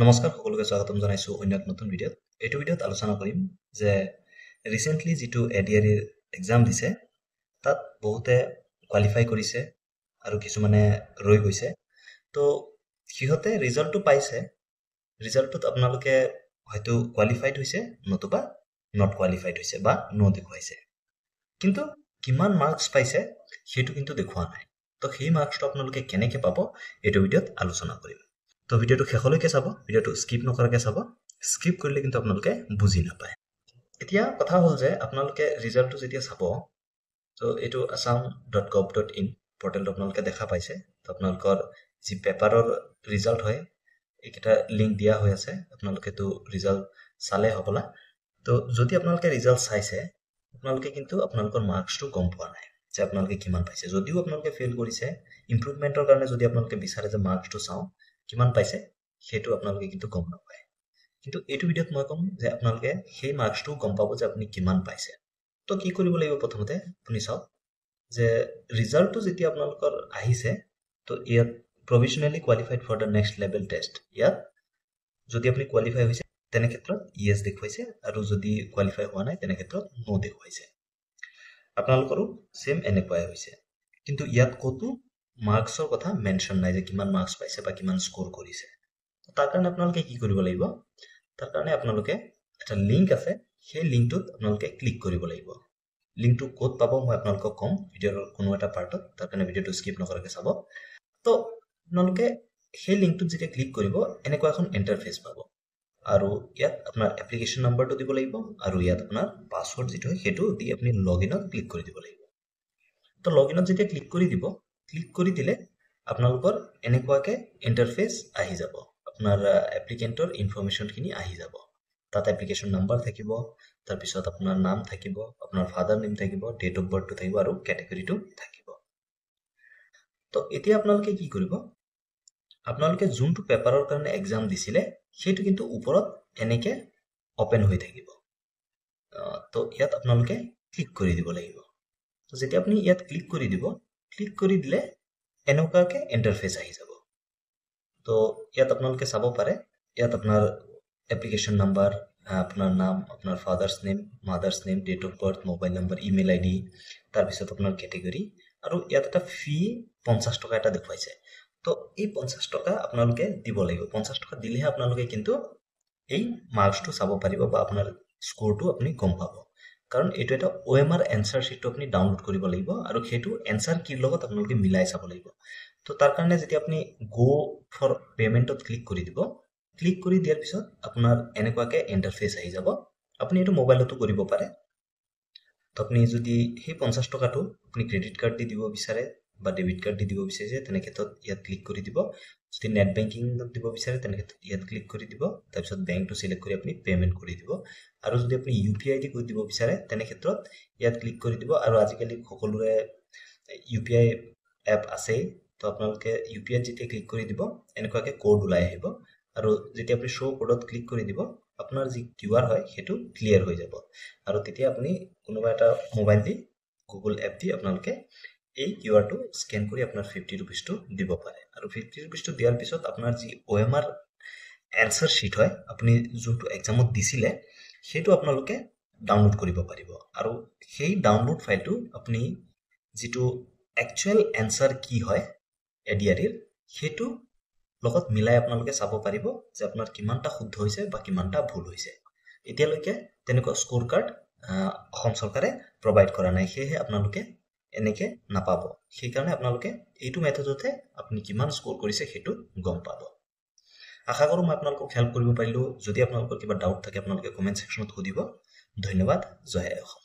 নমস্কাৰ সকলোকে স্বাগতম জনাইছো অন্য এক নতুন ভিডিঅ'ত। এইটো ভিডিঅ'ত আলোচনা কৰিম যে ৰিসেন্টলি যেটো এডিআৰই এক্সাম দিছে তাত বহুতে কোৱালিফাই কৰিছে আৰু কিছুমানে ৰৈ গৈছে। তো সিহঁতে ৰিজাল্টটো পাইছে, ৰিজাল্টত আপোনালোকে হয়তো কোৱালিফাইড হৈছে নতুবা নট কোৱালিফাইড হৈছে বা নো দেখুৱাইছে, কিন্তু কিমান মাৰ্কস পাইছে সেইটো কিন্তু দেখুৱা নাই। তো সেই মাৰ্কসটো আপোনালোকে কেনেকৈ পাব এইটো ভিডিঅ'ত আলোচনা কৰিম। তো ভিডিঅ'টো শেষলৈকে চাব, ভিডিঅ'টো স্কিপ নকৰাকৈ চাব। স্কিপ কৰিলে কিন্তু আপোনালোকে বুজি নাপায়। এতিয়া কথা হ'ল যে আপোনালোকে ৰিজাল্টটো যেতিয়া চাব, তো এইটো assam.gov.in পৰ্টেলটো আপোনালোকে দেখা পাইছে। তো আপোনালোকৰ যি পেপাৰৰ ৰিজাল্ট হয় এইকেইটা লিংক দিয়া হৈ আছে, আপোনালোকে তো ৰিজাল্ট চালে হ'বলা। তো যদি আপোনালোকে ৰিজাল্ট চাইছে আপোনালোকে কিন্তু আপোনালোকৰ মাৰ্কসটো গম পোৱা নাই যে আপোনালোকে কিমান পাইছে। যদিও আপোনালোকে ফেইল কৰিছে, ইমপ্ৰুভমেন্টৰ কাৰণে যদি আপোনালোকে বিচাৰে যে মাৰ্কসটো চাওঁ কিমান পাইছে সেইটো আপোনালোকে কিন্তু গম নাপায়। কিন্তু এইটো ভিডিঅ'ত মই ক'ম যে আপোনালোকে সেই মাৰ্কসটো গম পাব যে আপুনি কিমান পাইছে। তো কি কৰিব লাগিব, প্ৰথমতে আপুনি চাওক যে ৰিজাল্টটো যেতিয়া আপোনালোকৰ আহিছে, তো ইয়াত provisionally qualified for the next level test, ইয়াত যদি আপুনি কোৱালিফাই হৈছে তেনে ক্ষেত্ৰত ইয়েছ দেখুৱাইছে, আৰু যদি কোৱালিফাই হোৱা নাই তেনে ক্ষেত্ৰত নো দেখুৱাইছে। আপোনালোকৰো সেম এনেকুৱাই হৈছে, কিন্তু ইয়াত ক'তো মাৰ্কসৰ কথা মেনশন নাই যে কিমান মাৰ্কস পাইছে বা কিমান স্কোৰ কৰিছে। তাৰ কাৰণে আপোনালোকে কি কৰিব লাগিব, তাৰ কাৰণে আপোনালোকে এটা লিংক আছে, সেই লিংকটোত আপোনালোকে ক্লিক কৰিব লাগিব। লিংকটো ক'ত পাব মই আপোনালোকক কম ভিডিঅ'ৰ কোনো এটা পাৰ্টত, তাৰ কাৰণে ভিডিঅ'টো স্কিপ নকৰাকৈ চাব। তো আপোনালোকে সেই লিংকটোত যেতিয়া ক্লিক কৰিব এনেকুৱা এখন ইণ্টাৰফেচ পাব, আৰু ইয়াত আপোনাৰ এপ্লিকেশ্যন নাম্বাৰটো দিব লাগিব, আৰু ইয়াত আপোনাৰ পাছৱৰ্ড যিটো হয় সেইটো দি আপুনি লগইনত ক্লিক কৰি দিব লাগিব। তো লগইনত যেতিয়া ক্লিক কৰি দিলে আপোনালোকৰ এনেকুৱাকে ইণ্টাৰফেচ আহি যাব, আপোনাৰ এপ্লিকেণ্টৰ ইনফৰমেশ্যনখিনি আহি যাব। তাত এপ্লিকেশ্যন নাম্বাৰ থাকিব, তাৰপিছত আপোনাৰ নাম থাকিব, আপোনাৰ ফাদাৰ নেম থাকিব, ডেট অফ বাৰ্থটো থাকিব, আৰু কেটেগৰীটো থাকিব। তো এতিয়া আপোনালোকে কি কৰিব, আপোনালোকে যোনটো পেপাৰৰ কাৰণে এক্সাম দিছিলে সেইটো কিন্তু ওপৰত এনেকে অপেন হৈ থাকিব। তো ইয়াত আপোনালোকে ক্লিক কৰি দিব লাগিব। তো যেতিয়া আপুনি ইয়াত ক্লিক কৰি দিব, ক্লিক কৰি দিলে এনেকুৱাকে ইণ্টাৰফেচ আহি যাব। তো ইয়াত আপোনালোকে চাব পাৰে, ইয়াত আপোনাৰ এপ্লিকেশ্যন নাম্বাৰ, আপোনাৰ নাম, আপোনাৰ father's name, mother's name, date of birth, mobile number, email ID, তাৰপিছত আপোনাৰ কেটেগৰী, আৰু ইয়াত এটা ফি 50 টকা এটা দেখুৱাইছে। তো এই 50 টকা আপোনালোকে দিব লাগিব। 50 টকা দিলেহে আপোনালোকে কিন্তু এই মাৰ্কসটো চাব পাৰিব বা আপোনাৰ স্কোৰটো আপুনি গম পাব। কাৰণ এইটো এটা OMR এনসাৰ শ্বিটটো আপুনি ডাউনলোড কৰিব লাগিব, আৰু সেইটো এনসাৰ কিৰ লগত আপোনালোকে মিলাই চাব লাগিব। তো তাৰ কাৰণে যেতিয়া আপুনি গো ফৰ পেমেণ্টত ক্লিক কৰি দিব, ক্লিক কৰি দিয়াৰ পিছত আপোনাৰ এনেকুৱাকে ইণ্টাৰফেচ আহি যাব। আপুনি এইটো মোবাইলতো কৰিব পাৰে। তো আপুনি যদি সেই 50 টকাটো আপুনি ক্ৰেডিট কাৰ্ড দি দিব বিচাৰে বা ডেবিট কাৰ্ড দি দিব বিচাৰিছে তেনে ক্ষেত্ৰত ইয়াত ক্লিক কৰি দিব। যদি নেট বেংকিংত দিব বিচাৰে তেনে ক্ষেত্ৰত ইয়াত ক্লিক কৰি দিব, তাৰপিছত বেংকটো সিলেক্ট কৰি আপুনি পেমেণ্ট কৰি দিব। আৰু যদি আপুনি UPI দি দিব বিচাৰে তেনে ক্ষেত্ৰত ইয়াত ক্লিক কৰি দিব। আৰু আজিকালি সকলোৰে UPI এপ আছেই, তো আপোনালোকে UPI যেতিয়া ক্লিক কৰি দিব এনেকুৱাকে কোড ওলাই আহিব, আৰু যেতিয়া আপুনি শ্ব' কোডত ক্লিক কৰি দিব আপোনাৰ যি QR হয় সেইটো ক্লিয়াৰ হৈ যাব। আৰু তেতিয়া আপুনি কোনোবা এটা মোবাইল দি গুগল এপ দি আপোনালোকে এই QRটো স্কেন কৰি আপোনাৰ 50 ৰুপিছটো দিব পাৰে। আৰু 50 ৰুপিছটো দিয়াৰ পিছত আপোনাৰ যি OMR এনসাৰ শ্বিট হয় আপুনি যোনটো এক্সামত দিছিলে সেইটো আপোনালোকে ডাউনলোড কৰিব পাৰিব। আৰু সেই ডাউনলোড ফাইলটো আপুনি যিটো একচুৱেল এনসাৰ কি হয় এডিআৰইৰ সেইটো লগত মিলাই আপোনালোকে চাব পাৰিব যে আপোনাৰ কিমানটা শুদ্ধ হৈছে বা কিমানটা ভুল হৈছে। এতিয়ালৈকে তেনেকুৱা স্কোৰ কাৰ্ড অসম চৰকাৰে প্ৰভাইড কৰা নাই, সেয়েহে আপোনালোকে এনেকে নাপাব। সেইকাৰণে আপোনালোকে এইটো মেথডতে আপুনি কিমান স্কোৰ কৰিছে সেইটো গম পাব। আশা কৰোঁ মই আপোনালোকক হেল্প কৰিব পাৰিলোঁ। যদি আপোনালোকৰ কিবা ডাউট থাকে আপোনালোকে কমেণ্ট ছেকশ্যনত সুধিব। ধন্যবাদ। জয় অসম।